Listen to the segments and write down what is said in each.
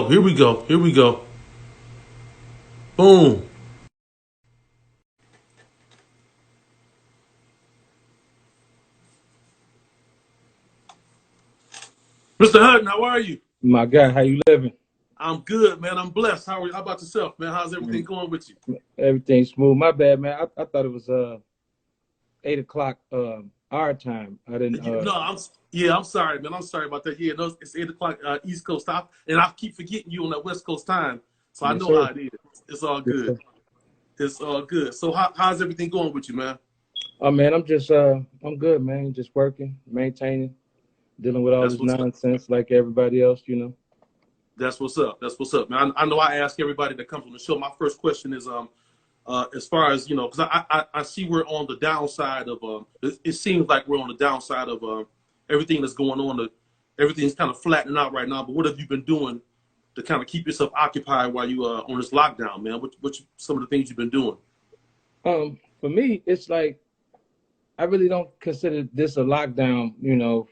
Oh, here we go. Here we go. Boom. Mr. Hutton, how are you? My guy, how you living? I'm good, man. I'm blessed. How about yourself, man? How's everything Man, going with you? everything smooth. My bad, man. I thought it was 8 o'clock our time. I didn't No, I'm sorry, man. I'm sorry about that. Yeah, no, it's 8 o'clock East Coast time, and I keep forgetting you on that West Coast time. So I yes know how sir. it is. It's all Yes good. sir. It's all good. So how's everything going with you, man? Oh man, I'm good, man. Just working, maintaining, dealing with all That's this what's up. nonsense like everybody else. That's what's up. That's what's up, man. I know I ask everybody that comes on the show. My first question is as far as because I see we're on the downside of it seems like we're on the downside of everything that's going on. Everything's kind of flattening out right now. But what have you been doing to kind of keep yourself occupied while you on this lockdown, man? What some of the things you've been doing? For me, it's like I really don't consider this a lockdown,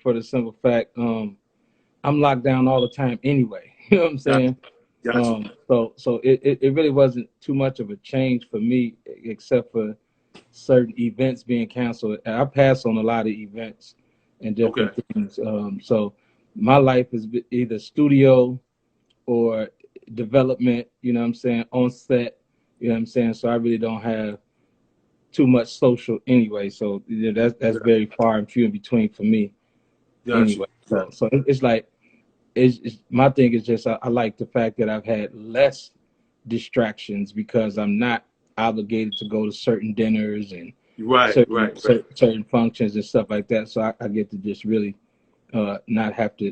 for the simple fact, I'm locked down all the time anyway. You know what I'm Got saying? you. Got you. So it really wasn't too much of a change for me, except for certain events being canceled. I pass on a lot of events and Okay. different things. So my life is either studio or development, what I'm saying, on set, what I'm saying. So I really don't have too much social anyway. So that's Got very far and few in between for me got you. anyway. Got So it's like it's my thing is just I like the fact that I've had less distractions because I'm not obligated to go to certain dinners and you. Right. certain Right. Right. certain functions and stuff like that. So I get to just really not have to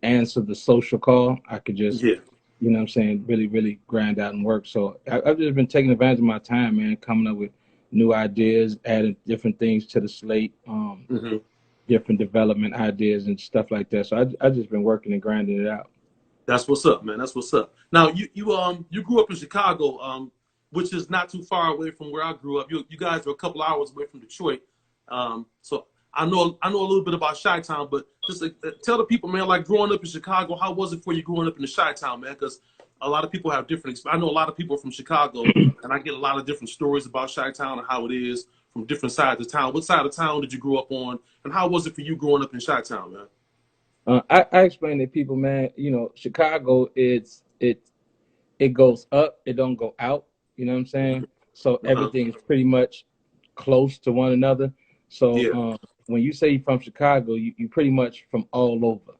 answer the social call. I could just, Yeah. what I'm saying, really, really grind out and work. So I've just been taking advantage of my time, man, coming up with new ideas, adding different things to the slate, Hmm. different development ideas and stuff like that. So I just been working and grinding it out. That's what's up, man. That's what's up. Now you grew up in Chicago, which is not too far away from where I grew up. You guys are a couple hours away from Detroit, so I know a little bit about Chi-Town, but just tell the people, man, like growing up in Chicago, how was it for you growing up in the Chi-Town, man? Because a lot of people have different. I know a lot of people from Chicago, and I get a lot of different stories about Chi-Town and how it is from different sides of town. What side of town did you grow up on, and how was it for you growing up in Chi-Town, man? I explain to people, man, Chicago, it goes up, it don't go out. You know what I'm saying? So Uh huh. everything is pretty much close to one another. So Yeah. when you say you're from Chicago, you pretty much from all over.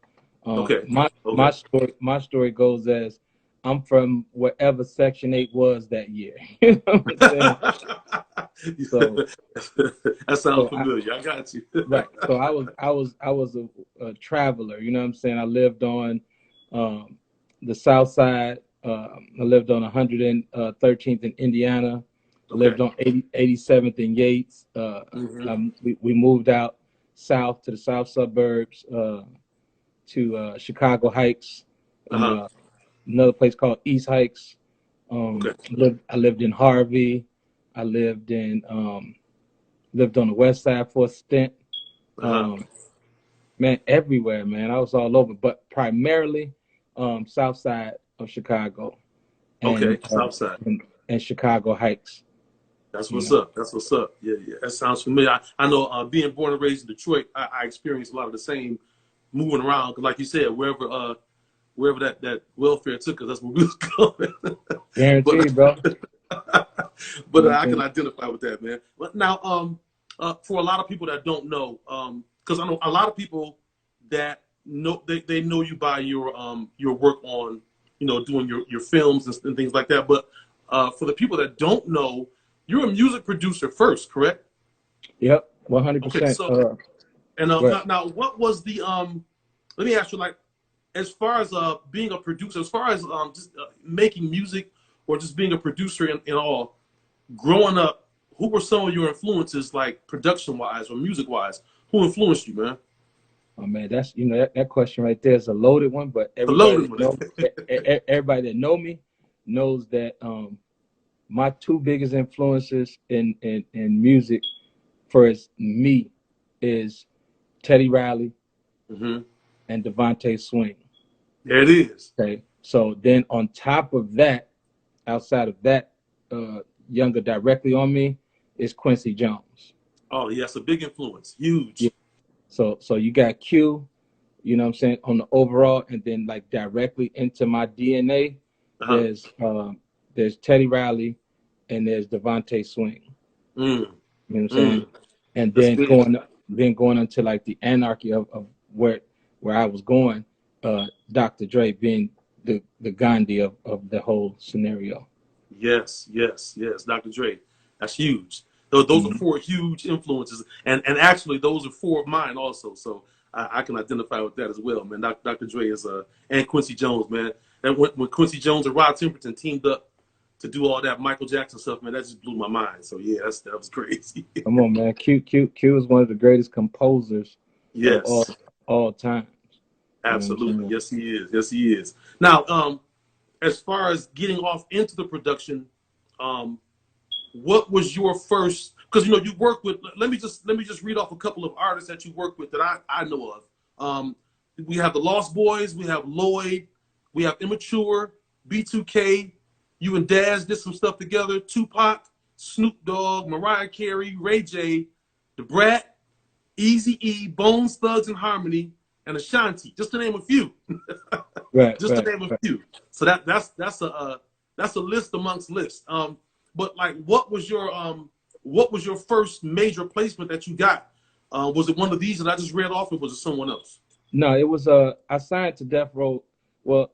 Okay. My Okay. story goes as I'm from wherever Section 8 was that year. You know what I'm saying? So That sounds so I, familiar. I got you. right. So I was a traveler. You know what I'm saying? I lived on um, the South Side. I lived on 113th in Indiana. Okay. Lived on 87th in Yates. Hmm. We moved out south to the south suburbs to Chicago Heights Uh and huh. another place called East Heights. Okay. I lived in Harvey. I lived on the west side for a stint. Uh huh. Um, man, everywhere, man. I was all over, but primarily south side of Chicago and Okay. South side. and Chicago Heights. That's You what's know, up. That's what's up. Yeah, yeah. That sounds familiar. I know. Being born and raised in Detroit, I experienced a lot of the same moving around. 'Cause like you said, wherever that welfare took us, that's where we was going. but guaranteed, bro. but I can identify with that, man. But now, for a lot of people that don't know, because I know a lot of people that know they know you by your work on doing your films and things like that. But for the people that don't know, you're a music producer first, correct? Yep, one hundred Okay, percent. so and Right. now what was the let me ask you, like, as far as being a producer, as far as just making music or just being a producer in all, growing up, who were some of your influences, like production wise or music wise? Who influenced you, man? Oh man, that's that question right there is a loaded one. But The loaded one. everybody that know me knows that my two biggest influences in music for me is Teddy Riley Hmm. and Devontae Swing. There it is. Okay. So then on top of that, outside of that, younger directly on me is Quincy Jones. Oh, yes, a big influence. Yeah. Huge. So you got Q, you know what I'm saying, on the overall, and then like directly into my DNA, Uh-huh. there's Teddy Riley and there's Devontae Swing. Mm. You know what I'm saying? Mm. And That's big. then going into like the anarchy of where I was going, Dr. Dre being the Gandhi of the whole scenario. Yes, yes, yes. Dr. Dre. That's huge. Those are Mm-hmm. four huge influences. And actually, those are four of mine also. So I can identify with that as well, man. Dr. Dre is, and Quincy Jones, man. And when Quincy Jones and Rod Temperton teamed up to do all that Michael Jackson stuff, man, that just blew my mind. So, yeah, that was crazy. Come on, man. Q is one of the greatest composers of Yes, all times. You know what I'm absolutely. saying? Yes, he is. Yes, he is. Now, as far as getting off into the production, um, what was your first? Because you work with. Let me just read off a couple of artists that you work with that I know of. We have the Lost Boys, we have Lloyd, we have Immature, B2K. You and Daz did some stuff together. Tupac, Snoop Dogg, Mariah Carey, Ray J, The Brat, Easy E, Bones Thugs and Harmony, and Ashanti. Just to name a few. Right, Just to right, name a right. few. So that's a list amongst lists. But like, what was your first major placement that you got? Was it one of these that I just read off, or was it someone else? No, it was I signed to Death Row. Well,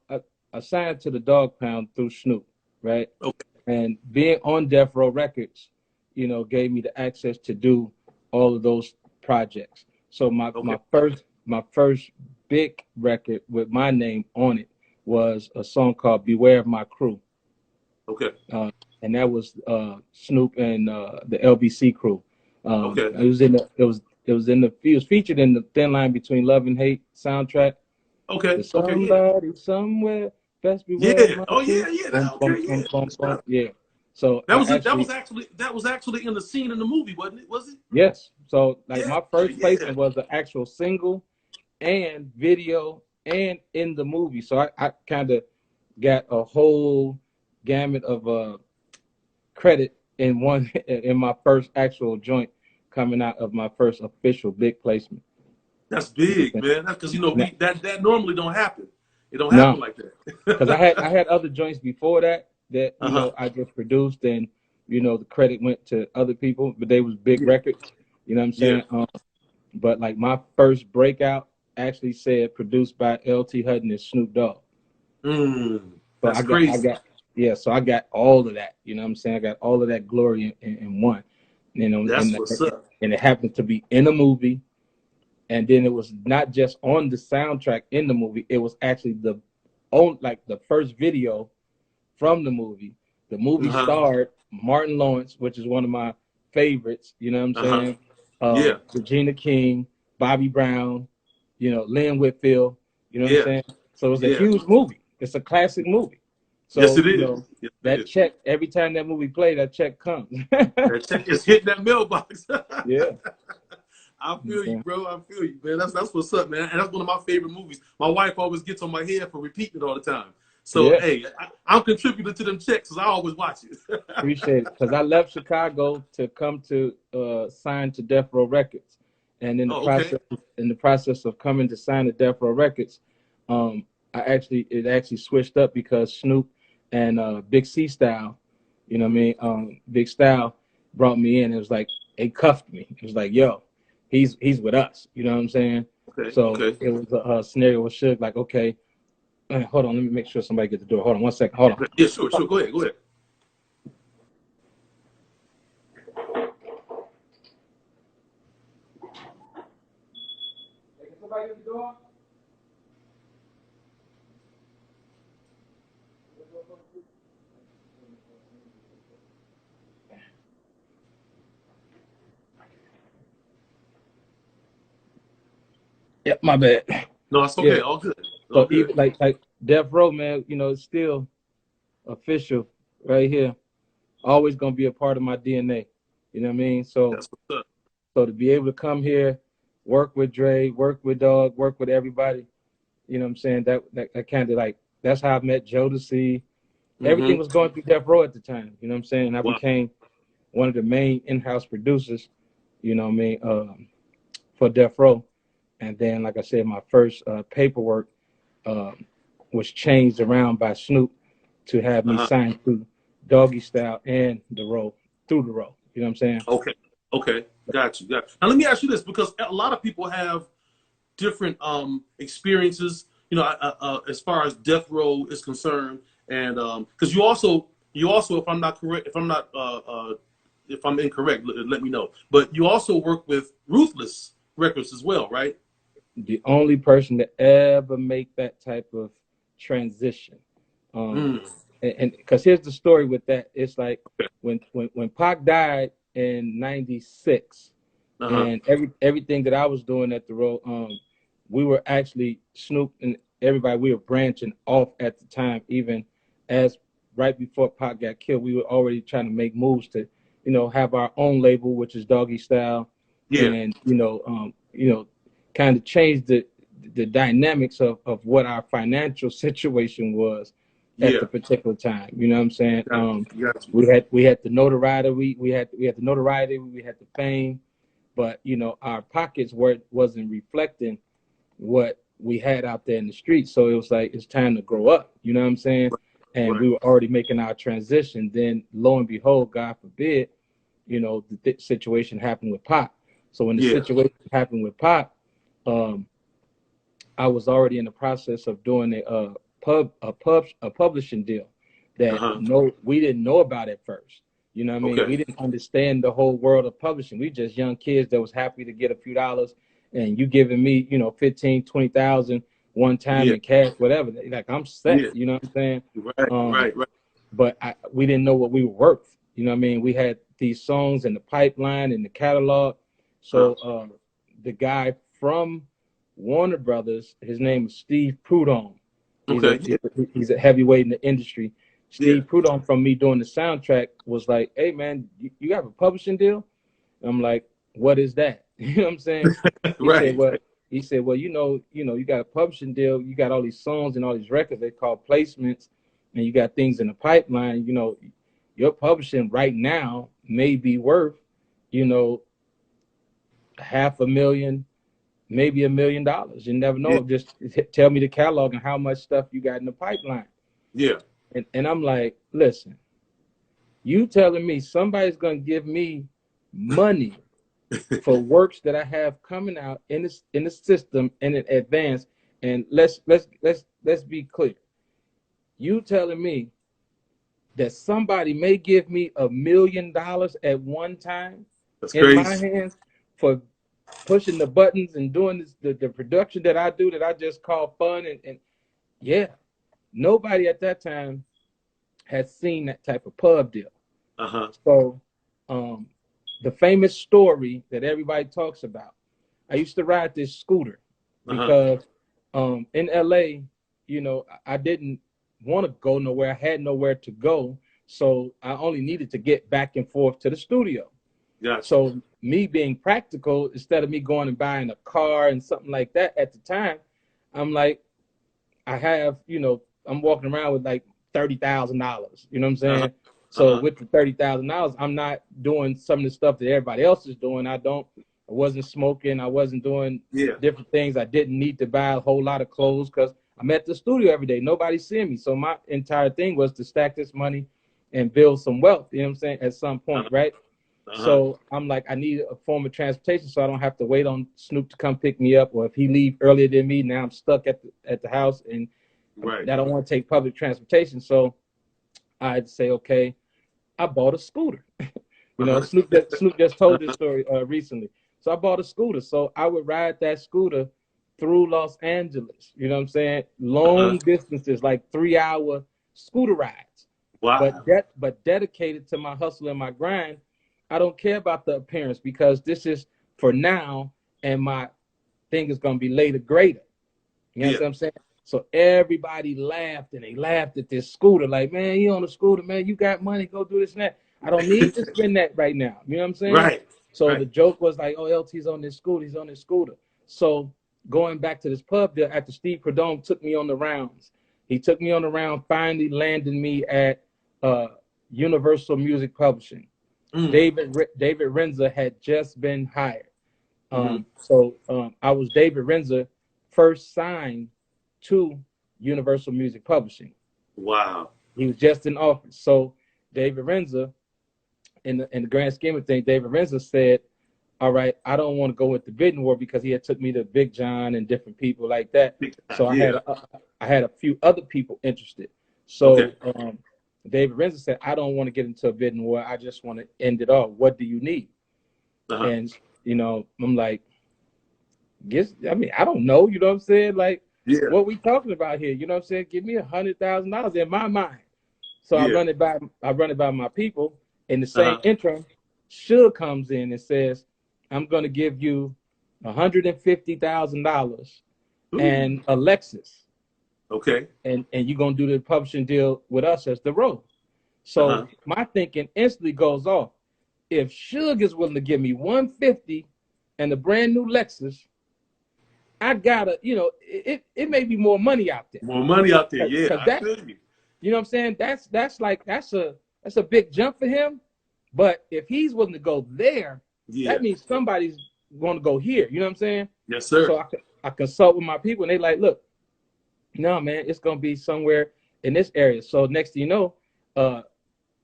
I signed to the Dog Pound through Snoop, right? Okay, And being on Death Row Records, gave me the access to do all of those projects. So okay, my first big record with my name on it was a song called "Beware of My Crew," okay, and that was Snoop and the LBC crew. okay. It was featured in the Thin Line Between Love and Hate soundtrack. Okay, The okay, yeah, somebody somewhere best beware of yeah. my Oh crew. yeah, yeah. Boom, Okay, boom, yeah. boom, boom, Good boom. stuff. Yeah. So I actually That was actually in the scene in the movie, wasn't it? Was it? yes. So like Yeah, my first yeah. placement was the actual single and video and in the movie. So I kind of got a whole gamut of credit in one in my first actual joint coming out of my first official big placement. That's big, man. That's because Now, we that normally don't happen. It don't happen no, like because that. I had other joints before that Uh-huh. I just produced and the credit went to other people, but they was big Yeah, records. You know what I'm yeah. saying? But like my first breakout actually said produced by LT Hutton and Snoop Dogg. So That's crazy. so I got all of that. You know what I'm saying? I got all of that glory in one. That's what's up. And it happened to be in a movie. And then it was not just on the soundtrack in the movie, it was actually the first video from the movie. The movie Uh-huh. starred Martin Lawrence, which is one of my favorites, you know what I'm Uh-huh. saying? Yeah. Regina King, Bobby Brown, Lynn Whitfield, you know what I'm Yeah. saying? So it's a Yeah. huge movie. It's a classic movie. Yes, So, it is. Yes, it that is. check, every time that movie played, that check comes. That check is hitting that mailbox. Yeah. I feel you, bro. I feel you, man. That's what's up, man. And that's one of my favorite movies. My wife always gets on my head for repeating it all the time. So, Yeah. hey, I'm contributing to them checks because I always watch it. Appreciate it. Because I left Chicago to come to sign to Death Row Records. And Oh, okay. in the process of coming to sign to Death Row Records, it actually switched up because Snoop and Big C Style, you know what I mean? Big Style brought me in. It was like they cuffed me. It was like, yo, he's with us. You know what I'm saying? Okay. So Okay. it was a scenario with Suge, like, okay, hold on, let me make sure somebody gets the door. Hold on 1 second. Hold on. Okay. Yeah, sure, sure. Go ahead. Go ahead. Can somebody get the door? Yep, my bad. No, it's Yeah. okay. All good. All So good. even like Death Row, man, it's still official right here. Always gonna be a part of my DNA. You know what I mean? So That's what's up. to be able to come here, work with Dre, work with Dog, work with everybody, you know what I'm saying? That kind of like That's how I met Jodeci. Everything Mm-hmm. was going through Death Row at the time. You know what I'm saying? I Wow. became one of the main in-house producers, you know what I mean, for Death Row. And then, like I said, my first paperwork um, was changed around by Snoop to have me Uh-huh. signed through Doggy Style and the Row, through the Row. You know what I'm saying? Okay. Okay. Got you. Got you. Now let me ask you this, because a lot of people have different experiences, you know, as far as death row is concerned, and because you also, if I'm not correct, if I'm incorrect, let me know. But you also work with Ruthless Records as well, right? The only person to ever make that type of transition. Um, Mm. and because here's the story with that, it's like Okay. when Pac died in '96, Uh huh. and everything that I was doing at the Row, we were actually Snoop and everybody. We were branching off at the time, even as right before Pac got killed. We were already trying to make moves to, have our own label, which is Doggy Style, Yeah. and kind of change the dynamics of what our financial situation was at Yeah. the particular time. You know what I'm saying? Got you. Got you. We had the notoriety, we had the notoriety, we had the fame, but our pockets wasn't reflecting what we had out there in the streets. So it was like it's time to grow up. You know what I'm saying? And Right. we were already making our transition. Then lo and behold, God forbid, the situation happened with Pop. So when the Yeah. situation happened with Pop, um, I was already in the process of doing a publishing deal Uh that huh. we didn't know about at first. You know what I mean? Okay. We didn't understand the whole world of publishing. We just young kids that was happy to get a few dollars, and you giving me 15, 20,000 one time Yeah. in cash, whatever. Like I'm set. Yeah. You know what I'm saying? Right. Um, Right. Right. but we didn't know what we were worth. You know what I mean? We had these songs in the pipeline in the catalog. Huh. So the guy from Warner Brothers, his name is Steve Prudhomme. He's a Okay. Yeah. he's a heavyweight in the industry. Yeah. Steve Prudhomme, from me doing the soundtrack, was like, "Hey man, you have a publishing deal?" I'm like, "What is that?" You know what I'm saying? He said, Right. "Well, you got a publishing deal. You got all these songs and all these records. They call placements, and you got things in the pipeline. Your publishing right now may be worth, you know, $500,000, maybe $1 million. You never Yeah. know. Just tell me the catalog and how much stuff you got in the pipeline." Yeah. And I'm like, "Listen, you telling me somebody's gonna give me money for works that I have coming out in the system in advance?" And let's be clear. You telling me that somebody may give me $1 million at one time That's in my crazy. hands for pushing the buttons and doing the production that I do, that I just call fun, and yeah, nobody at that time had seen that type of pub deal. Uh huh. So um, the famous story that everybody talks about, I used to ride this scooter Uh huh. because in LA, I didn't want to go nowhere. I had nowhere to go. So I only needed to get back and forth to the studio. Gotcha. So me being practical, instead of me going and buying a car and something like that at the time, I'm like, I have, I'm walking around with like $30,000. You know what I'm Uh huh. saying? Uh So huh. with the $30,000, I'm not doing some of the stuff that everybody else is doing. I wasn't smoking. I wasn't doing Yeah. different things. I didn't need to buy a whole lot of clothes because I'm at the studio every day. Nobody's seeing me. So my entire thing was to stack this money and build some wealth. You know what I'm saying? At some Uh point, huh. right? Uh huh. So I'm like, I need a form of transportation so I don't have to wait on Snoop to come pick me up, or if he leave earlier than me, now I'm stuck at the house and Right. I don't want to take public transportation. So I'd say, okay, I bought a scooter. Uh huh. Snoop just told this story recently. So I bought a scooter. So I would ride that scooter through Los Angeles. You know what I'm saying? Uh huh. Long distances, like 3-hour scooter rides, Wow. but dedicated to my hustle and my grind. I don't care about the appearance because this is for now, and my thing is gonna be later greater. You know Yeah. what I'm saying? So everybody laughed, and they laughed at this scooter. Like, man, you on a scooter, man, you got money, go do this and that. I don't need to spend that right now. You know what I'm saying? Right. So the Right. joke was like, oh, LT's on this scooter, he's on this scooter. So going back to this pub there, after Steve Prudhomme took me on the rounds, He took me on the round, finally landed me at Universal Music Publishing. David Renza had just been hired. So I was David Renza first signed to Universal Music Publishing. Wow. He was just in office. So David Renza, in the grand scheme of things, David Renza said, all right, I don't want to go with the bidding war, because he had took me to Big John and different people like that. So I had a few other people interested. So David Renza said, I don't want to get into a bidding war. I just want to end it all. What do you need? And, you know, I'm like, I don't know. You know what I'm saying? Like, what we talking about here? You know what I'm saying? Give me $100,000 in my mind. So I run it by my people. In the same interim, Suge comes in and says, I'm going to give you $150,000 and a Lexus. Okay. And you're going to do the publishing deal with us as the road. So my thinking instantly goes off. If Suge is willing to give me $150 and a brand new Lexus, I gotta, you know, it may be more money out there. More money out there, yeah. I feel you. You know what I'm saying? That's a big jump for him. But if he's willing to go there, that means somebody's going to go here. You know what I'm saying? Yes, sir. So I consult with my people, and they like, look, no, man, it's going to be somewhere in this area. So next thing you know,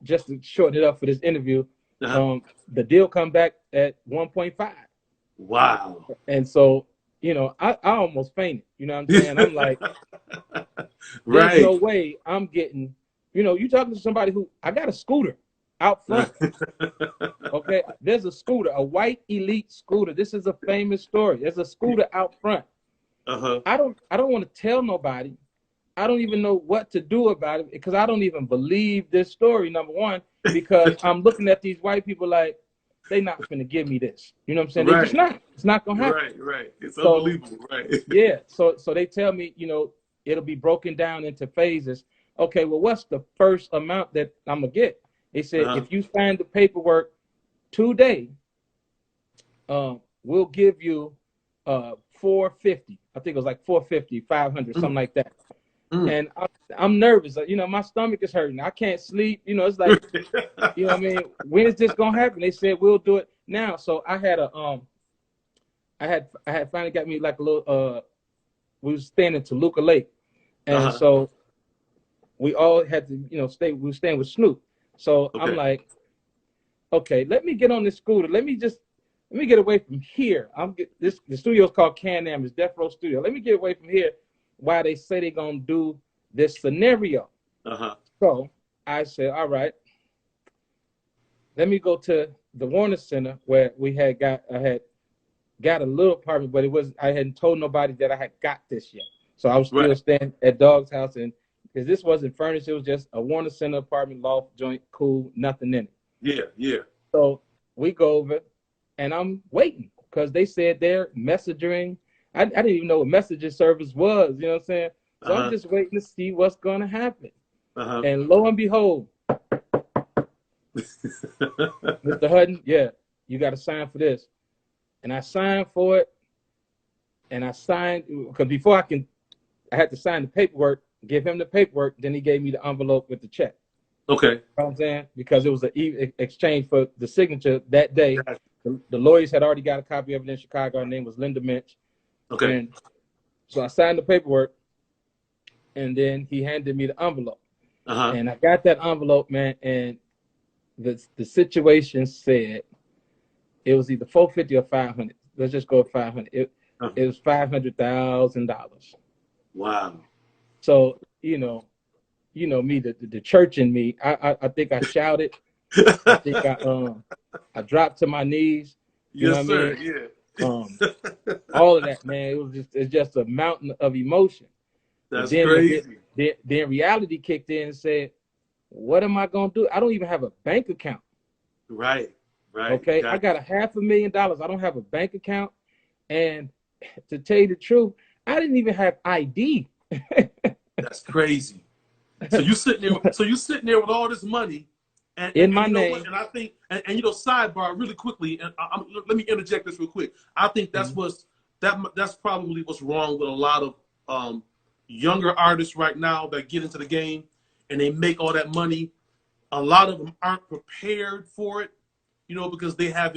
just to shorten it up for this interview, the deal come back at 1.5. Wow. And so, you know, I almost fainted. You know what I'm saying? I'm like, there's no way I'm getting, you know, you talking to somebody who, I got a scooter out front. Okay, there's a scooter, a white elite scooter. This is a famous story. There's a scooter out front. I don't want to tell nobody. I don't even know what to do about it, because I don't even believe this story, number one, because I'm looking at these white people like, they not going to give me this. You know what I'm saying? They just not. It's not going to happen. Right. It's unbelievable, right? Yeah. So they tell me, you know, it'll be broken down into phases. Okay, well, what's the first amount that I'm going to get? They said, if you sign the paperwork today, we'll give you $450. I think it was like $450, $500, something like that. And I'm nervous. You know, my stomach is hurting. I can't sleep. You know, it's like, you know what I mean? When is this gonna happen? They said we'll do it now. So I had I had finally got me like a little we was staying in Toluca Lake, and so we all had to, you know, we were staying with Snoop. So I'm like, okay, let me get on this scooter. Let me get away from here. The studio's called Can-Am. It's Death Row Studio. Let me get away from here while they say they're gonna do this scenario. So I said, all right, let me go to the Warner Center where I had got a little apartment, but I hadn't told nobody that I had got this yet. So I was still staying at Dog's house, and because this wasn't furnished, it was just a Warner Center apartment, loft joint, cool, nothing in it. Yeah. So we go over, and I'm waiting because they said they're messaging. I didn't even know what messaging service was. You know what I'm saying? So I'm just waiting to see what's going to happen. And lo and behold, Mr. Hutton, you got to sign for this. And I signed for it. And I signed, because before I had to sign the paperwork, give him the paperwork. Then he gave me the envelope with the check. Okay. You know what I'm saying? Because it was an exchange for the signature that day. The lawyers had already got a copy of it in Chicago. Her name was Linda Minch. Okay. And so I signed the paperwork, and then he handed me the envelope. And I got that envelope, man, and the situation said it was either $450 or $500. Let's just go with $500. It was $500,000. Wow. So you know me, the church in me. I think I shouted. I think I dropped to my knees. You know what I mean? Yeah. All of that, man. It's just a mountain of emotion. That's crazy. Then reality kicked in and said, what am I gonna do? I don't even have a bank account. Right. Okay. I got $500,000. I don't have a bank account. And to tell you the truth, I didn't even have ID. That's crazy. So you sitting there with all this money in my name. And I think, and you know, sidebar really quickly, and let me interject this real quick. I think that's probably what's wrong with a lot of younger artists right now that get into the game and they make all that money, a lot of them aren't prepared for it, because they have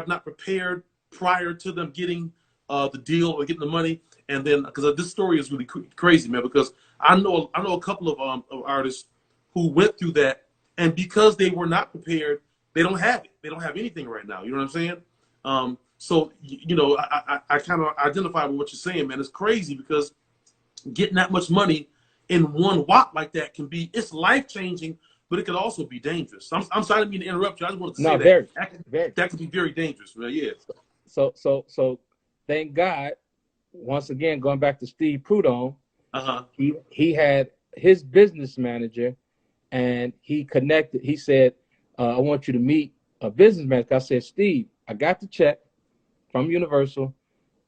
not prepared prior to them getting the deal or getting the money. And then, because this story is really crazy, man, because I know a couple of artists who went through that, and because they were not prepared, they don't have it. They don't have anything right now. You know what I'm saying? So, I kind of identify with what you're saying, man. It's crazy because getting that much money in one whop like that it's life-changing, but it could also be dangerous. I'm sorry, I didn't mean to interrupt you. I just wanted to say that could be very dangerous, man. Yeah. So thank God, once again, going back to Steve Prudhomme, he had his business manager, and he connected. He said, I want you to meet a business manager. I said, Steve, I got the check from Universal.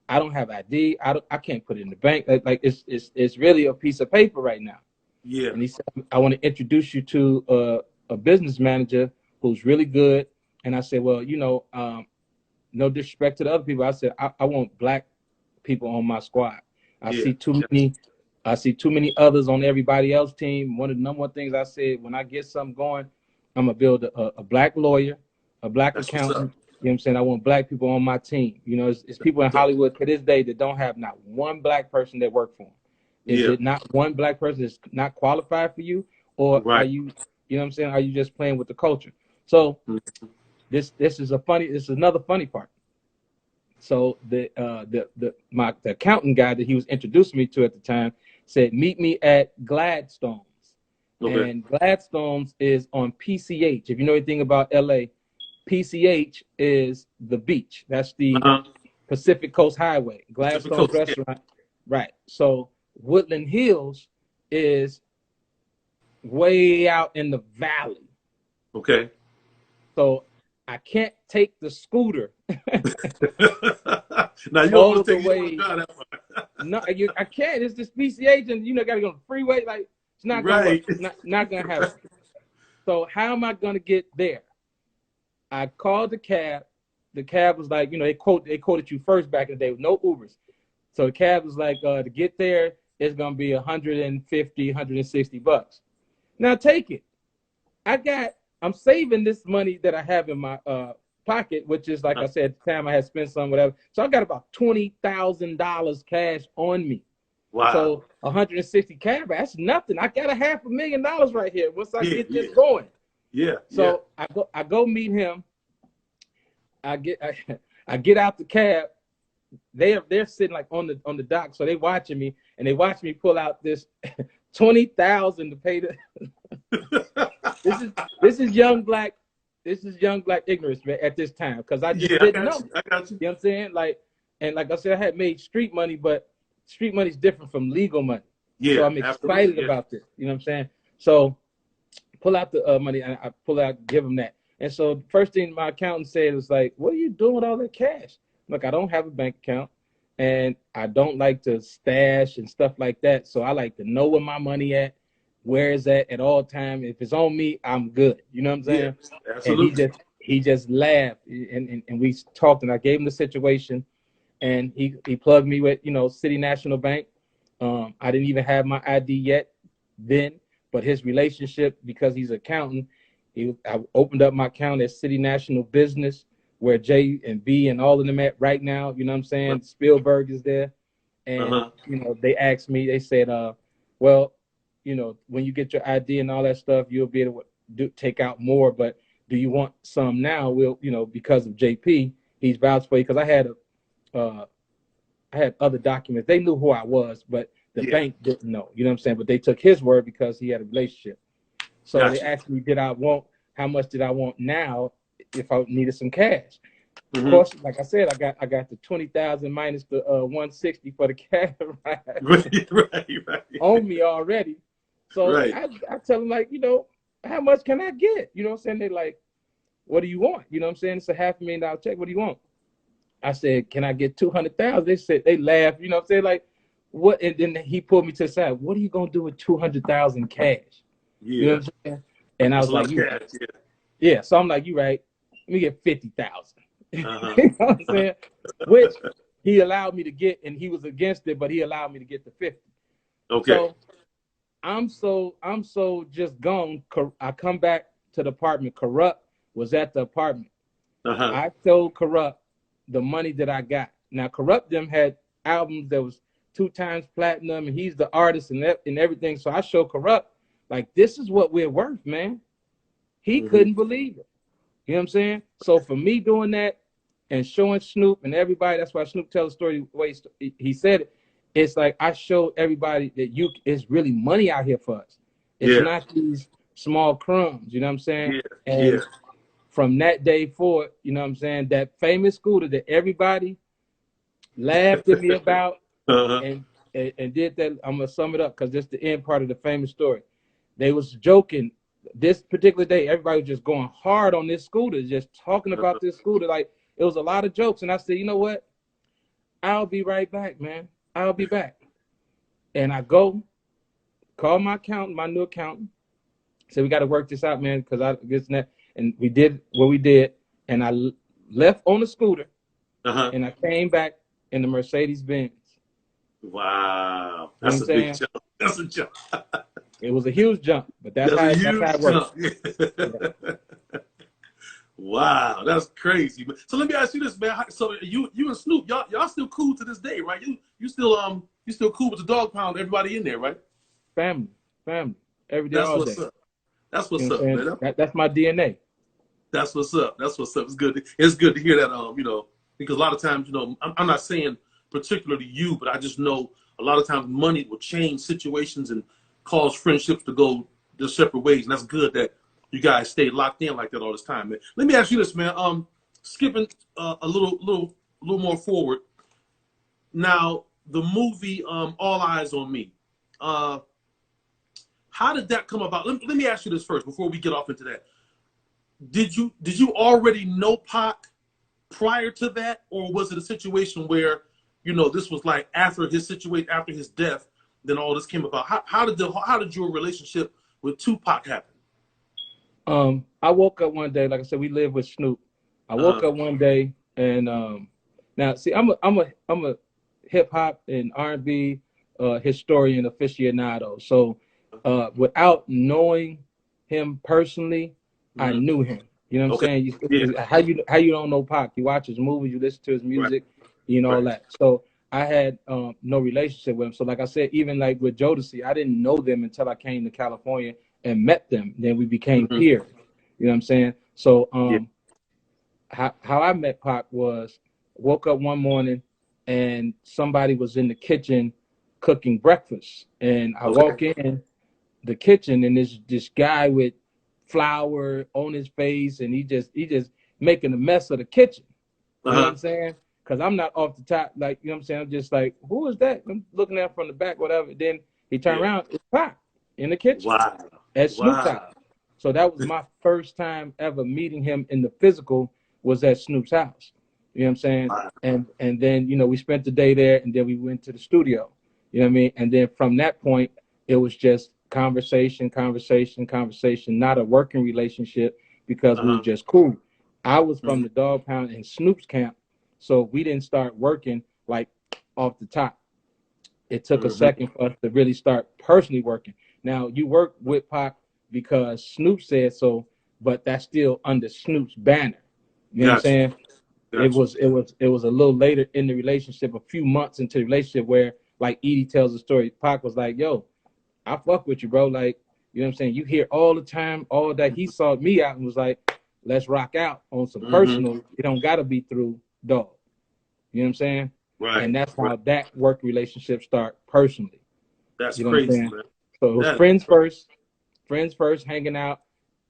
I don't have ID. I can't put it in the bank. Like it's really a piece of paper right now. Yeah. And he said, I want to introduce you to a business manager who's really good. And I said, well, no disrespect to the other people. I said, I want black people on my squad. I see too many others on everybody else's team. One of the number one things I said, when I get something going, I'm gonna build a black lawyer, a black accountant. You know what I'm saying? I want black people on my team. It's people in Hollywood to this day that don't have not one black person that work for them. Is it not one black person that's not qualified for you? Or are you, you know what I'm saying? Are you just playing with the culture? So this is another funny part. So the accountant guy that he was introducing me to at the time said, meet me at Gladstone's. Okay. And Gladstone's is on PCH. If you know anything about LA, PCH is the beach. That's the Pacific Coast Highway. Gladstone's restaurant. Right. So Woodland Hills is way out in the valley. Okay. So I can't take the scooter. Now you don't take the way. No, I can't. It's this PCH, and got to go to the freeway. Like it's not gonna work. Not gonna happen. So how am I gonna get there? I called the cab. The cab was like, they quoted you first back in the day with no Ubers. So the cab was like, to get there, it's gonna be $150, $160. Now take it. I'm saving this money that I have in my pocket, which is, like I said, at the time I had spent some, whatever. So I got about $20,000 cash on me. Wow. So 160 cash, that's nothing. I got $500,000 right here once I get this going. Yeah. So I go meet him. I get out the cab. They're sitting like on the dock, so they watching me, and they watch me pull out this $20,000 to pay the. This is young black ignorance, man, at this time, because I just didn't know. I got you. You know what I'm saying? Like I said, I had made street money, but street money is different from legal money. Yeah. So I'm excited about this. You know what I'm saying? So pull out the money, and I pull out, give them that. And so the first thing my accountant said was like, "What are you doing with all that cash?" Look, I don't have a bank account, and I don't like to stash and stuff like that. So I like to know where my money at, where is that at all time. If it's on me, I'm good. You know what I'm saying? Yeah, absolutely. And he just laughed, and we talked, and I gave him the situation, and he plugged me with City National Bank. I didn't even have my ID yet then, but his relationship, because he's an accountant, I opened up my account at City National Business, where J and B and all of them at right now. You know what I'm saying? Right. Spielberg is there, and they asked me. They said, well, when you get your ID and all that stuff, you'll be able to take out more. But do you want some now? We'll, because of JP, he's vouched for you. Because I had other documents. They knew who I was, but the bank didn't know. You know what I'm saying? But they took his word because he had a relationship. So they asked me, how much did I want now if I needed some cash? Of course, like I said, I got the 20,000 minus the 160 for the cash right. On me already. So I tell them, like, how much can I get? You know what I'm saying? They're like, what do you want? You know what I'm saying? It's a $500,000 check. What do you want? I said, can I get 200,000? They said, they laughed. You know what I'm saying? Like, what? And then he pulled me to the side. What are you gonna do with 200,000 cash? Yeah. You know what I'm saying? And I was like, yeah. So I'm like, you right. Let me get 50,000. You know what I'm saying? Which he allowed me to get, and he was against it, but he allowed me to get the 50. Okay. So I'm so just gone. I come back to the apartment. Corrupt was at the apartment. Uh-huh. I showed Corrupt the money that I got. Now Corrupt them had albums that was 2 times platinum, and he's the artist and everything. So I showed Corrupt like this is what we're worth, man. He Mm-hmm. couldn't believe it. You know what I'm saying? So for me doing that and showing Snoop and everybody, that's why Snoop tells the story the way he said it. It's like I showed everybody that it's really money out here for us. It's Yeah. not these small crumbs. You know what I'm saying? Yeah. Yeah. And from that day forward, you know what I'm saying, that famous scooter that everybody laughed at me about Uh-huh. and did that. I'm gonna sum it up because this is the end part of the famous story. They was joking this particular day. Everybody was just going hard on this scooter, just talking about this scooter. Like it was a lot of jokes. And I said, you know what? I'll be right back, man. I'll be back. And I go call my accountant, my new accountant. Said we got to work this out, man, because I this and that. And we did what we did. And I left on the scooter, Uh-huh. and I came back in the Mercedes Benz. Wow. You know what That's I'm a big saying? jump. That's a jump. It was a huge jump, but that's That's a how huge it works. jump. Yeah. Wow, that's crazy. So let me ask you this, man. So you and Snoop, y'all still cool to this day, right? You still cool with the dog pound, everybody in there, right? Family, family, every day, That's all what's day. up. That's You what's know what up, I'm saying? man. That's my DNA. That's what's up. That's what's up. It's good. It's good to hear that. Because a lot of times, I'm not saying particularly you, but I just know a lot of times money will change situations and cause friendships to go their separate ways, and that's good that you guys stay locked in like that all this time, man. Let me ask you this, man. Skipping a little more forward. Now, the movie All Eyes on Me. Uh, how did that come about? Let me ask you this first before we get off into that. Did you already know Pac prior to that, or was it a situation where this was like after his death, then all this came about? How did your relationship with Tupac happen? I woke up one day, like I said, we live with Snoop. I woke Uh-huh. up one day and now see, I'm a hip hop and R&B historian aficionado. So without knowing him personally, I Mm-hmm. knew him. You know what I'm Okay. saying? Yeah. How you don't know Pac? You watch his movies, you listen to his Right. music, all Right. that. So I had no relationship with him. So like I said, even like with Jodeci, I didn't know them until I came to California and met them. Then we became Mm-hmm. peers. You know what I'm saying? So Yeah. how I met Pac was woke up one morning and somebody was in the kitchen cooking breakfast, and I Okay. walk in the kitchen and this guy with flour on his face, and he just making a mess of the kitchen. You know what Uh-huh. I'm saying? Because I'm not off the top, like, you know what I'm saying? I'm just like, who is that? I'm looking at from the back, whatever. Then he turned Yeah. around, it's Pac in the kitchen Wow. at Snoop's house. Wow. So that was my first time ever meeting him in the physical, was at Snoop's house. You know what I'm saying? Wow. And then, we spent the day there, and then we went to the studio. You know what I mean? And then from that point, it was just conversation, conversation, conversation, not a working relationship, because we were Uh-huh. just cool. I was from Mm-hmm. the dog pound in Snoop's camp, so we didn't start working like off the top. It took a Mm-hmm. second for us to really start personally working. Now you work with Pac because Snoop said so, but that's still under Snoop's banner. You know what I'm Gotcha. saying? It Gotcha. was it was it was a little later in the relationship, a few months into the relationship, where like Edie tells the story. Pac was like, "Yo, I fuck with you, bro. Like, you know what I'm saying? You hear all the time, all that." He sought me out and was like, "Let's rock out on some Mm-hmm. personal. It don't gotta be through dog." You know what I'm saying? Right. And that's Right. how that work relationship start personally. That's You know what I'm crazy, saying? man. So it was That friends first, hanging out,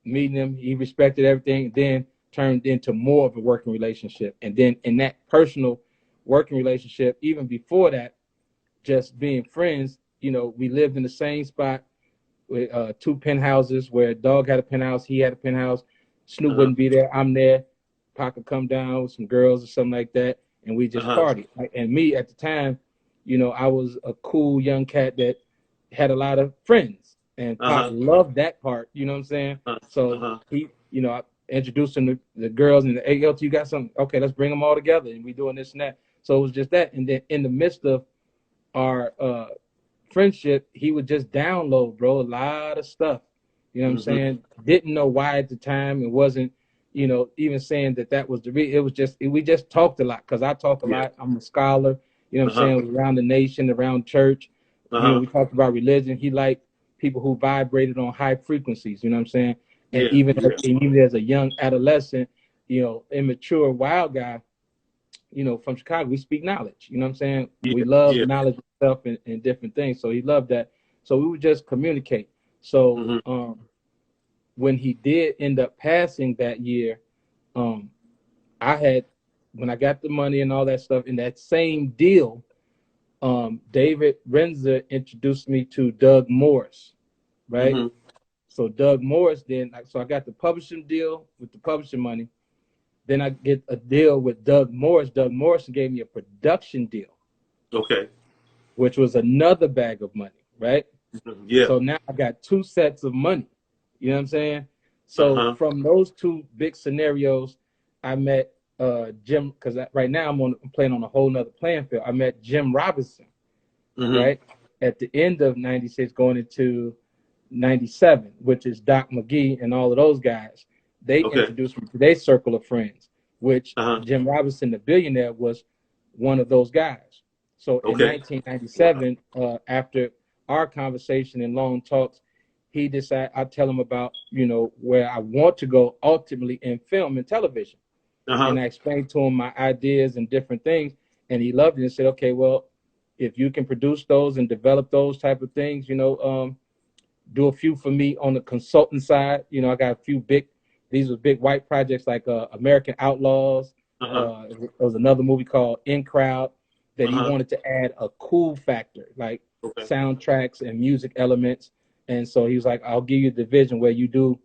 meeting him. He respected everything, then turned into more of a working relationship. And then in that personal working relationship, even before that, just being friends, we lived in the same spot with 2 penthouses, where Dog had a penthouse, he had a penthouse. Snoop uh-huh. wouldn't be there, I'm there. Pac would come down with some girls or something like that, and we just Uh-huh. party. And me at the time, I was a cool young cat that had a lot of friends, and Pac Uh-huh. loved that part. You know what I'm saying? So Uh-huh. he, I introduced him to the girls, and hey, yo, you got something? Okay, let's bring them all together, and we doing this and that. So it was just that, and then in the midst of our friendship, he would just download, bro, a lot of stuff. You know what I'm saying? Didn't know why at the time. It wasn't, even saying that was it was just, we just talked a lot, because I talk a lot. I'm a scholar. You know what I'm saying? It was around the nation, around church. We talked about religion. He liked people who vibrated on high frequencies. You know what I'm saying? And even as a young adolescent, immature, wild guy, from Chicago, we speak knowledge. You know what I'm saying? We love knowledge and stuff and different things. So he loved that. So we would just communicate. So when he did end up passing that year, when I got the money and all that stuff in that same deal, David Renzer introduced me to Doug Morris, right? So Doug Morris so I got the publishing deal with the publishing money. Then I get a deal with Doug Morris. Doug Morrison gave me a production deal. Okay. Which was another bag of money, right? Yeah. So now I got two sets of money. You know what I'm saying? So from those two big scenarios, I met Jim, because right now I'm playing on a whole nother playing field. I met Jim Robinson, right? At the end of 96, going into 97, which is Doc McGee and all of those guys. They introduced me to their circle of friends, which Jim Robinson, the billionaire, was one of those guys. So in 1997, after our conversation and long talks, he decided, I tell him about, where I want to go ultimately in film and television. And I explained to him my ideas and different things. And he loved it and said, okay, well, if you can produce those and develop those type of things, do a few for me on the consultant side. I got a few these were big white projects like American Outlaws. There was another movie called In Crowd that he wanted to add a cool factor, like soundtracks and music elements. And so he was like, I'll give you a division where you do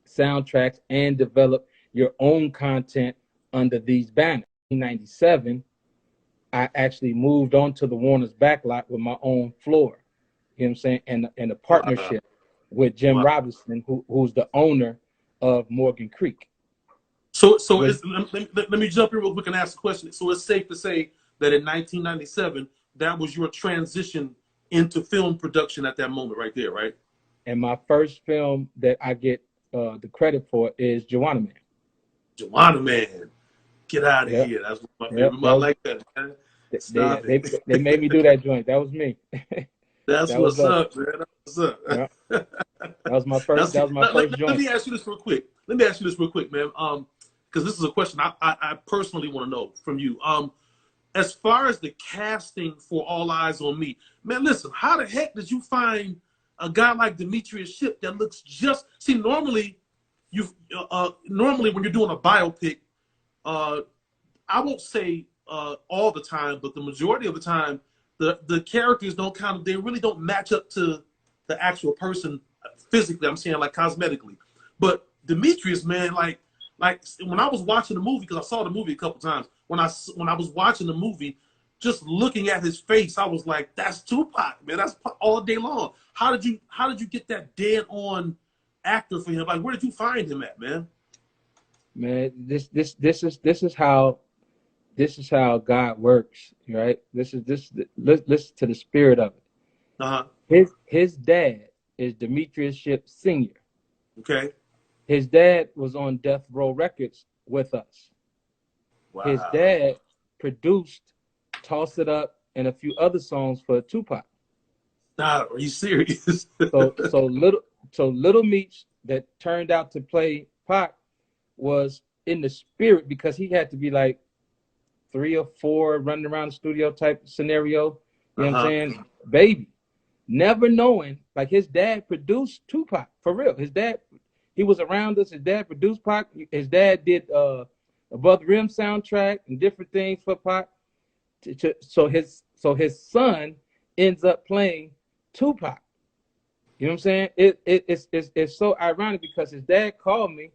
soundtracks and develop your own content under these banners. In 1997, I actually moved on to the Warner's backlot with my own floor. You know what I'm saying? And a partnership with Jim Robinson, who's the owner of Morgan Creek. So let me jump in real quick and ask a question. So it's safe to say that in 1997, that was your transition into film production at that moment right there, right? And my first film that I get the credit for is Joanna Man. Joanna Man. Get out of here. That's my favorite. I like that, man. They made me do that joint. That was me. That's what's up, man. That's what's up. Yeah. That was my first. That was my first joint. Let me ask you this real quick. Man. Because this is a question I personally want to know from you. As far as the casting for All Eyes on Me, man, listen. How the heck did you find a guy like Demetrius Shipp that looks just? See, normally when you're doing a biopic, I won't say all the time, but the majority of the time, the characters they really don't match up to the actual person physically. I'm saying like cosmetically, but Demetrius, man, like when I was watching the movie, because I saw the movie a couple times. When I was watching the movie, just looking at his face, I was like, "That's Tupac, man. That's all day long." How did you get that dead on actor for him? Like, where did you find him at, man? Man, this is how God works, right? Listen to the spirit of it. His dad is Demetrius Shipp Sr. Okay. His dad was on Death Row Records with us. Wow. His dad produced Toss It Up and a few other songs for Tupac. Nah, are you serious? so Little Meech that turned out to play Pac was in the spirit, because he had to be like 3 or 4 running around the studio type scenario. You know what I'm saying? Baby. Never knowing, like, his dad produced Tupac, for real. His dad, he was around us. His dad produced Pac. His dad did Above the Rim soundtrack and different things for Pac. So his son ends up playing Tupac. You know what I'm saying? It's so ironic, because his dad called me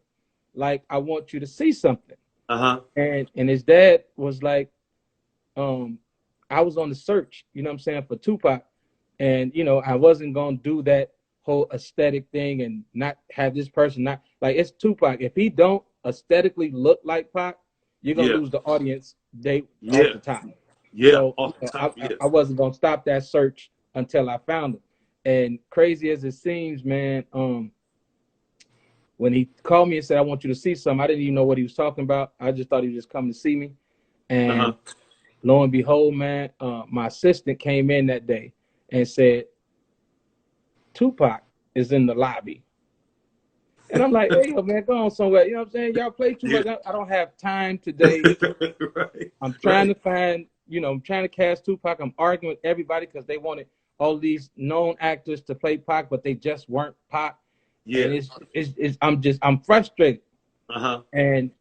like, I want you to see something. And his dad was like, I was on the search, you know what I'm saying, for Tupac. And, I wasn't going to do that whole aesthetic thing and not have this person not like, it's Tupac. If he don't aesthetically look like Pac, you're going to lose the audience off the top. Yeah, so, off the top. I wasn't going to stop that search until I found him. And crazy as it seems, man, when he called me and said, I want you to see something, I didn't even know what he was talking about. I just thought he was just coming to see me. And lo and behold, man, my assistant came in that day and said, Tupac is in the lobby. And I'm like, hey, yo, man, go on somewhere. You know what I'm saying? Y'all play too much. I don't have time today. Right. I'm trying to find, I'm trying to cast Tupac. I'm arguing with everybody because they wanted all these known actors to play Pac, but they just weren't Pac. Yeah. And I'm frustrated. Uh-huh. And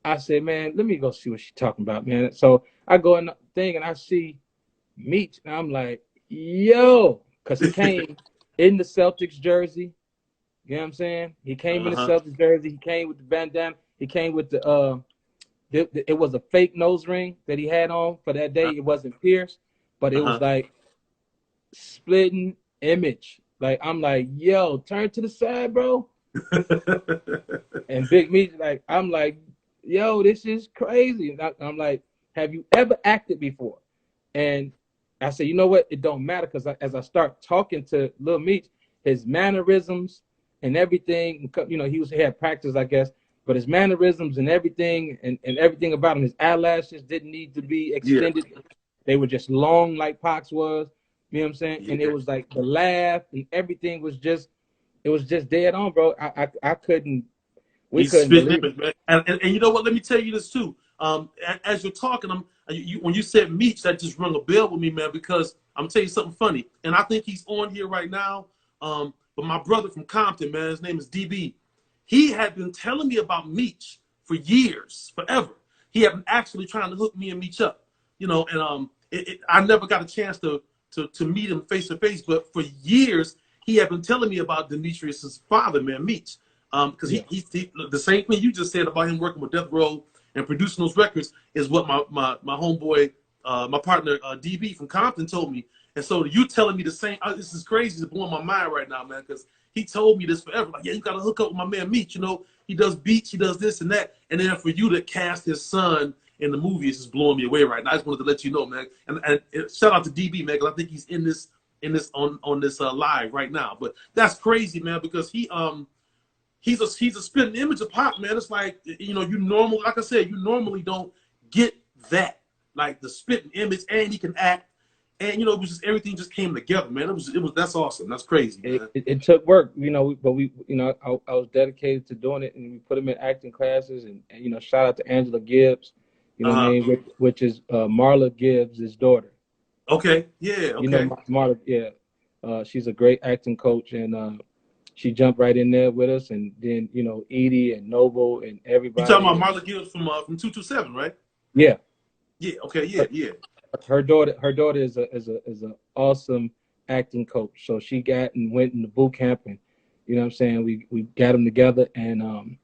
I said, man, let me go see what she's talking about, man. So I go in the thing and I see Meech, and I'm like, yo, because he came in the Celtics jersey. You know what I'm saying? He came in the Celtics jersey. He came with the bandana. He came with it was a fake nose ring that he had on for that day. It wasn't pierced, but it was like splitting image. Like, I'm like, yo, turn to the side, bro. And Big Meech, like, I'm like, yo, this is crazy. And I'm like, have you ever acted before? And I said, you know what? It don't matter, because as I start talking to Lil Meech, his mannerisms and everything, he had practice, I guess, but his mannerisms and everything and everything about him, his eyelashes didn't need to be extended. Yeah. They were just long like Pac's was. You know what I'm saying? Yeah. And it was like the laugh and everything was just dead on, bro. I couldn't. He's spitting image, man. And you know what? Let me tell you this too. As you're talking, when you said Meech, that just rung a bell with me, man. Because I'm gonna tell you something funny, and I think he's on here right now. But my brother from Compton, man, his name is DB. He had been telling me about Meech for years, forever. He had been actually trying to hook me and Meech up, And I never got a chance to meet him face to face, but for years he had been telling me about Demetrius's father, man, Meech. Because he the same thing you just said about him working with Death Row and producing those records is what my homeboy, my partner DB from Compton told me. And so you telling me the same, this is crazy. It's blowing my mind right now, man, because he told me this forever. Like, yeah, you got to hook up with my man Meech. He does beats, he does this and that. And then for you to cast his son in the movie is just blowing me away right now. I just wanted to let you know, man. And shout out to DB, man, because I think he's in this on this live right now. But that's crazy, man, because he's a spitting image of Pac, man. It's like, like I said, you normally don't get that, like the spitting image, and he can act, and it was just everything just came together, man. That's awesome. That's crazy, man. It took work, but I was dedicated to doing it, and we put him in acting classes, and shout out to Angela Gibbs, which is Marla Gibbs' daughter. Okay, yeah, okay. Marla, yeah, she's a great acting coach, and she jumped right in there with us, and then Edie and Noble and everybody. You talking about Marla Gibbs from 227, right? Yeah. Yeah. Okay. Yeah. Her daughter is a awesome acting coach. So she went in the boot camp, and what I'm saying, we got them together, and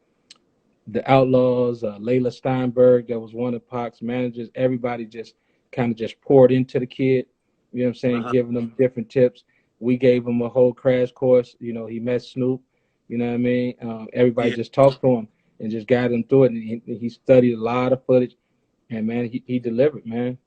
the Outlaws, Layla Steinberg, that was one of Pac's managers. Everybody just kind of poured into the kid. You know what I'm saying, giving them different tips. We gave him a whole crash course. He met Snoop. You know what I mean? Everybody just talked to him and just guided him through it. And he studied a lot of footage. And, man, he delivered, man.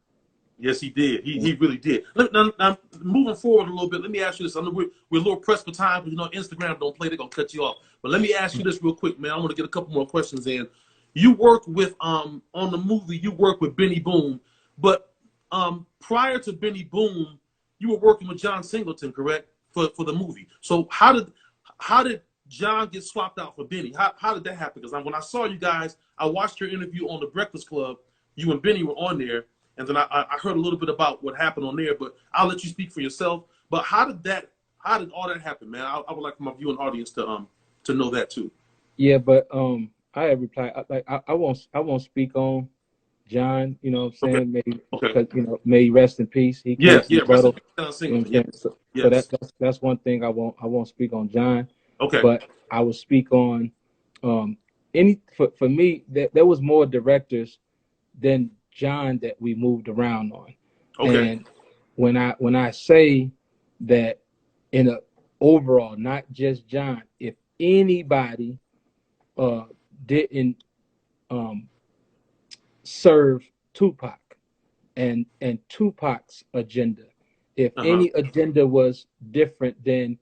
Yes, he did. He really did. Now, moving forward a little bit, let me ask you this. I know we're a little pressed for time, but Instagram don't play. They're going to cut you off. But let me ask you this real quick, man. I want to get a couple more questions in. You worked with, on the movie, you worked with Benny Boom. But prior to Benny Boom, you were working with John Singleton, correct, for the movie. So how did John get swapped out for Benny? How did that happen? Because when I saw you guys, I watched your interview on The Breakfast Club. You and Benny were on there, and then I heard a little bit about what happened on there. But I'll let you speak for yourself. But how did all that happen, man? I would like my viewing audience to know that too. Yeah, but I have replied. I won't speak on John, what I'm saying? Maybe because may he rest in peace. He yeah, brother. So that's one thing I won't speak on John. Okay. But I will speak on for me there was more directors than John that we moved around on. Okay. And when I say that in a overall, not just John, if anybody didn't serve Tupac and Tupac's agenda, if any agenda was different than,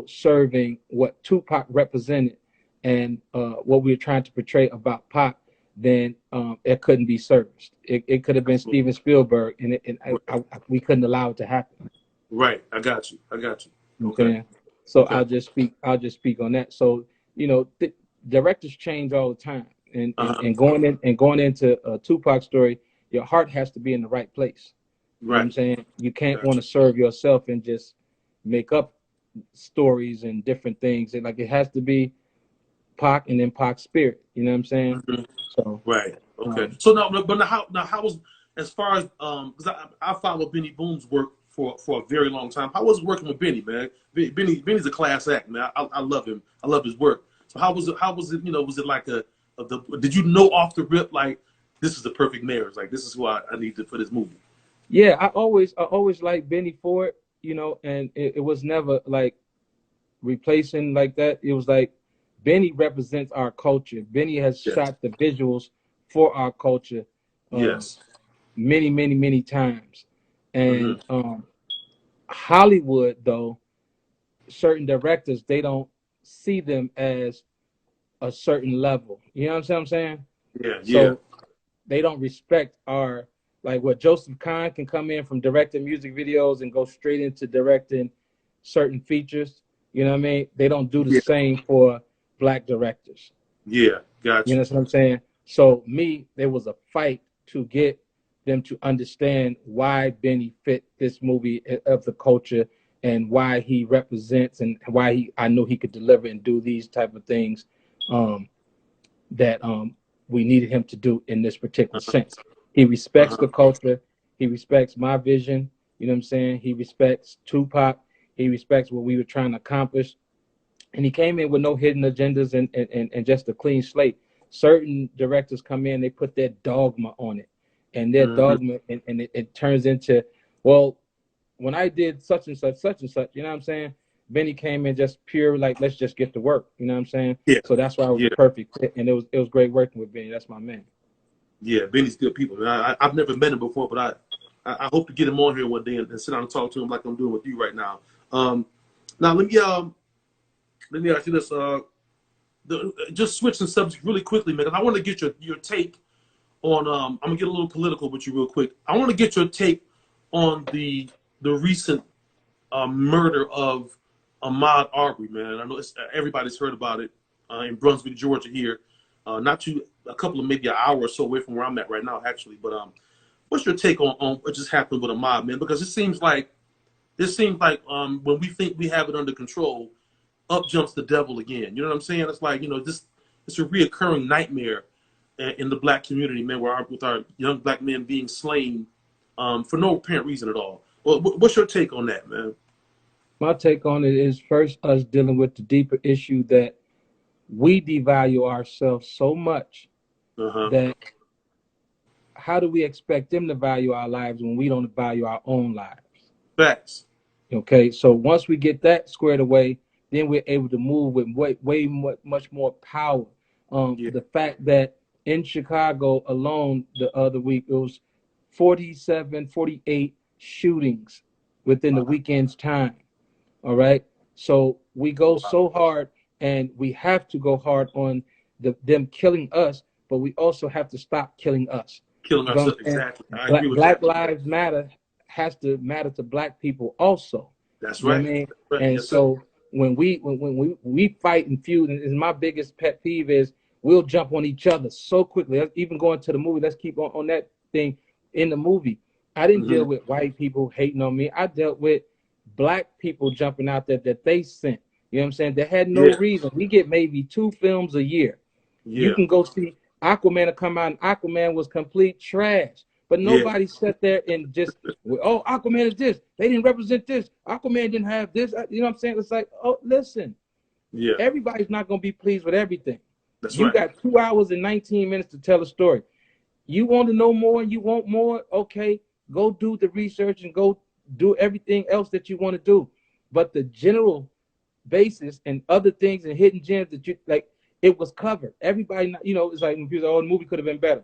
serving what Tupac represented and what we were trying to portray about Pac, then it couldn't be serviced. It could have been Steven Spielberg, and we couldn't allow it to happen. Right. I got you. Okay. So I'll just speak on that. So directors change all the time, and going into a Tupac story, your heart has to be in the right place. You know what I'm saying? You can't want to serve yourself and just make up stories and different things. Like, it has to be Pac and then Pac's spirit. You know what I'm saying? So right. Okay. So now how was, as far as because I followed Benny Boom's work for a very long time. How was it working with Benny, man? Benny's a class act, man. I love him. I love his work. So how was it? Was it like did you know off the rip, like, this is the perfect marriage? Like, this is who I need for this movie? Yeah, I always liked Benny for it, and it was never like replacing like that. It was like Benny represents our culture. Benny has shot the visuals for our culture many, many, many times. And Hollywood, though, certain directors, they don't see them as a certain level. You know what I'm saying? So they don't respect our, like, what Joseph Kahn can come in from directing music videos and go straight into directing certain features. You know what I mean? They don't do the same for Black directors. Yeah, gotcha. You know what I'm saying? So there was a fight to get them to understand why Benny fit this movie of the culture and why he represents and why I know he could deliver and do these type of things that we needed him to do in this particular sense. He respects the culture. He respects my vision. You know what I'm saying? He respects Tupac. He respects what we were trying to accomplish. And he came in with no hidden agendas and just a clean slate. Certain directors come in, they put their dogma on it. And their dogma, and it turns into, well, when I did such and such, you know what I'm saying? Benny came in just pure, like, let's just get to work. You know what I'm saying? Yeah. So that's why it was a perfect fit. And it was great working with Benny. That's my man. Yeah, Benny's good people, man. I've never met him before, but I hope to get him on here one day and sit down and talk to him like I'm doing with you right now. Now let me ask you this. Just switching subject really quickly, man. I want to get your take on. I'm gonna get a little political with you real quick. I want to get your take on the recent murder of Ahmaud Arbery, man. I know everybody's heard about it in Brunswick, Georgia. Here, a couple of maybe an hour or so away from where I'm at right now, actually. But what's your take on what just happened with Ahmaud, man? Because it seems like when we think we have it under control, up jumps the devil again. You know what I'm saying? It's like, it's a reoccurring nightmare in the Black community, man, with our young Black men being slain for no apparent reason at all. Well, what's your take on that, man? My take on it is, first, us dealing with the deeper issue that we devalue ourselves so much that how do we expect them to value our lives when we don't value our own lives? Facts. Okay, so once we get that squared away, then we're able to move with much more power. The fact that in Chicago alone the other week, it was 48 shootings within the weekend's time. All right. So we go so hard, and we have to go hard on them killing us, but we also have to stop killing us. Killing ourselves, exactly. I agree with Black Lives Matter has to matter to Black people also. That's right. You know what I mean? Right. And so when we fight and feud, and my biggest pet peeve is we'll jump on each other so quickly. Even going to the movie, let's keep on that thing in the movie. I didn't deal with white people hating on me. I dealt with Black people jumping out there that they sent. You know what I'm saying? They had no reason. We get maybe 2 films a year. You can go see Aquaman to come out, and Aquaman was complete trash. But nobody sat there and just, oh, Aquaman is this. They didn't represent this. Aquaman didn't have this. You know what I'm saying? It's like, oh, listen. Yeah. Everybody's not going to be pleased with everything. That's right. You got 2 hours and 19 minutes to tell a story. You want to know more and you want more? Okay, go do the research and go do everything else that you want to do. But the general basis and other things and hidden gems that you like, it was covered. Everybody, it's like when people say, oh, the movie could have been better.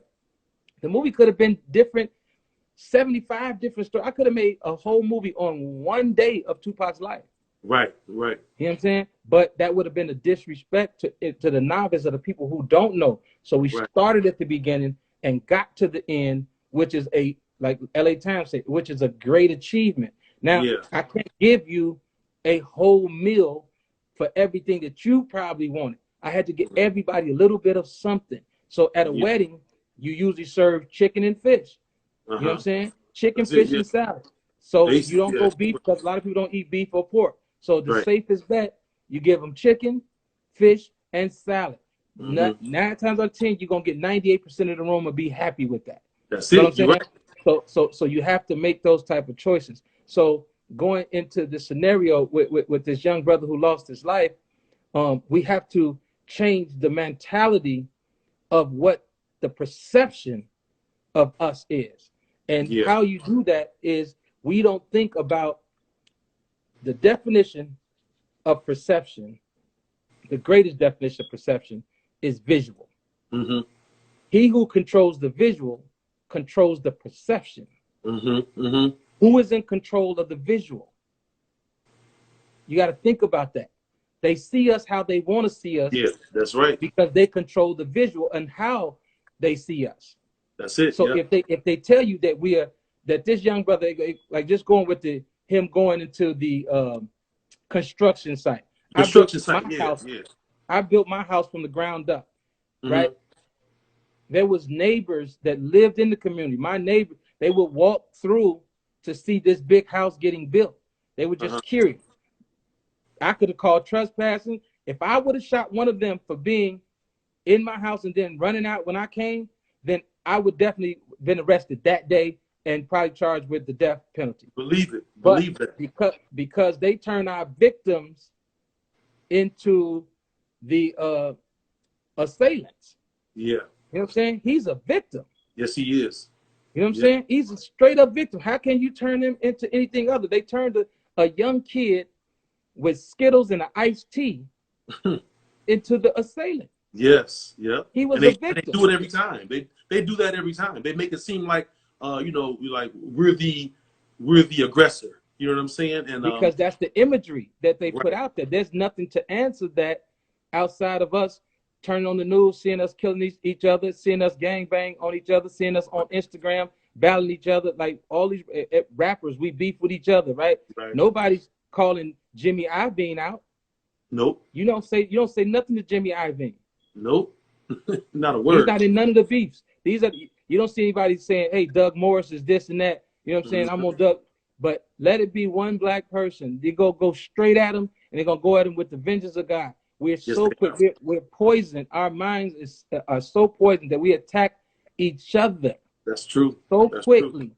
The movie could have been different 75 different stories. I could have made a whole movie on one day of Tupac's life. Right, right. You know what I'm saying? But that would have been a disrespect to the novice or the people who don't know. So we Right. started at the beginning and got to the end, which is like LA Times said, which is a great achievement. Now, Yeah. I can't give you a whole meal for everything that you probably wanted. I had to get everybody a little bit of something. So at a wedding, you usually serve chicken and fish. You know what I'm saying? Chicken, That's it, fish, and salad. So you don't go beef because a lot of people don't eat beef or pork. So the safest bet, you give them chicken, fish, and salad. 9 times out of 10, you're gonna get 98% of the room will be happy with that. That's You know it. what I'm saying? So you have to make those type of choices. So going into the scenario with this young brother who lost his life, we have to change the mentality of what the perception of us is. And how you do that is we don't think about the definition of perception. The greatest definition of perception is visual. He who controls the visual controls the perception. Who is in control of the visual? You got to think about that. They see us how they want to see us. Yeah, that's right. Because they control the visual and how they see us. That's it. So if they tell you that this young brother, like just going with him going into the construction site. I built my house from the ground up, right? There was neighbors that lived in the community. My neighbor, they would walk through to see this big house getting built. They were just curious. I could have called trespassing. If I would have shot one of them for being in my house and then running out when I came, then I would definitely been arrested that day and probably charged with the death penalty. Believe it. Believe that. Because they turn our victims into the assailants. Yeah. You know what I'm saying? He's a victim. Yes, he is. You know what I'm saying? He's a straight up victim. How can you turn him into anything other? They turned a young kid with Skittles and an iced tea into the assailant. Yes, yeah. He was a victim. They do it every time. They do that every time. They make it seem like like we're the aggressor. You know what I'm saying? And because that's the imagery that they put out there. There's nothing to answer that outside of us turning on the news, seeing us killing each other, seeing us gangbang on each other, seeing us on Instagram battling each other. Like all these rappers, we beef with each other, right? Nobody's calling Jimmy Iovine out. Nope. You don't say nothing to Jimmy Iovine. Nope. Not a word. He's not in none of the beefs. You don't see anybody saying, hey, Doug Morris is this and that. You know what I'm saying? I'm on Doug. But let it be one black person. They go straight at him, and they're going to go at him with the vengeance of God. We're so quick. We're poisoned. Our minds are so poisoned that we attack each other. That's true. That's quickly. True.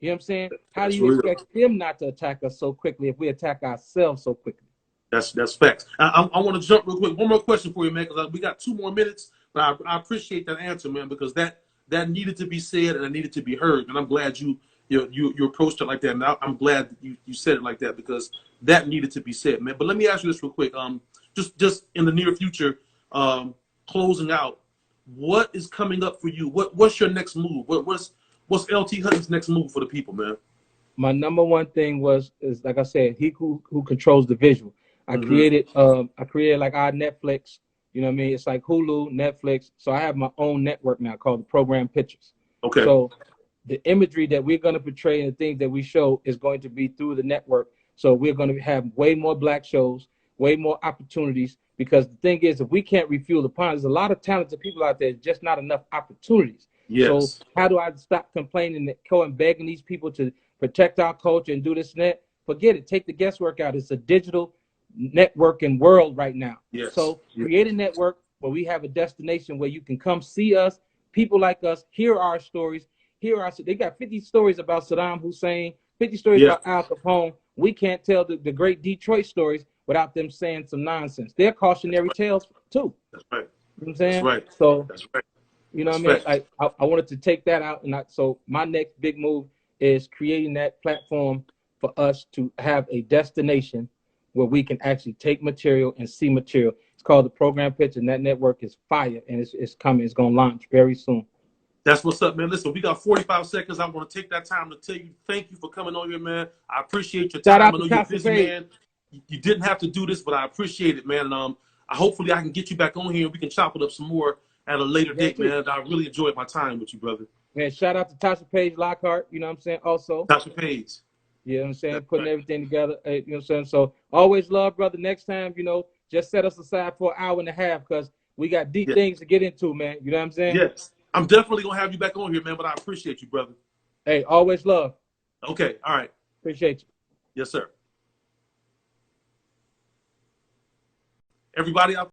You know what I'm saying? How do you expect them not to attack us so quickly if we attack ourselves so quickly? That's facts. I want to jump real quick. One more question for you, man, because we got 2 more minutes. But I appreciate that answer, man, because that needed to be said and it needed to be heard. And I'm glad you approached it like that. And I'm glad that you said it like that because that needed to be said, man. But let me ask you this real quick. Just in the near future, closing out, what is coming up for you? What's your next move? What's LT Hutton's next move for the people, man? My number one thing is like I said, he who controls the visual. I created like our Netflix, you know what I mean? It's like Hulu, Netflix. So I have my own network now called the Program Pictures. Okay. So the imagery that we're going to portray and the things that we show is going to be through the network. So we're going to have way more black shows, way more opportunities, because the thing is, if we can't refuel the pond, there's a lot of talented people out there, just not enough opportunities. Yes. So how do I stop complaining and begging these people to protect our culture and do this and that? Forget it. Take the guesswork out. It's a digital networking world right now. Yes. So create a network where we have a destination where you can come see us, people like us, hear our stories. They got 50 stories about Saddam Hussein, 50 stories about Al Capone. We can't tell the great Detroit stories without them saying some nonsense. They're cautionary tales too. That's right. You know what I'm saying? That's right. So that's right. You know what I mean? I wanted to take that out, and so my next big move is creating that platform for us to have a destination where we can actually take material and see material. It's called the Program Pitch, and that network is fire, and it's coming. It's going to launch very soon. That's what's up, man. Listen, we got 45 seconds. I want to take that time to tell you thank you for coming on here, man. I appreciate your Shout time. out I to know you're a Tasha busy Page. man. You didn't have to do this, but I appreciate it, man. And hopefully I can get you back on here and we can chop it up some more at a later date, man. I really enjoyed my time with you, brother. Man, shout out to Tasha Page Lockhart, you know what I'm saying? Also, Tasha Page. you know what I'm saying? That's Putting right. everything together, you know what I'm saying? So always love, brother. Next time, you know, just set us aside for an hour and a half because we got deep Yeah. things to get into, man. You know what I'm saying? Yes. I'm definitely going to have you back on here, man, but I appreciate you, brother. Hey, always love. Okay. All right. Appreciate you. Yes, sir. Everybody out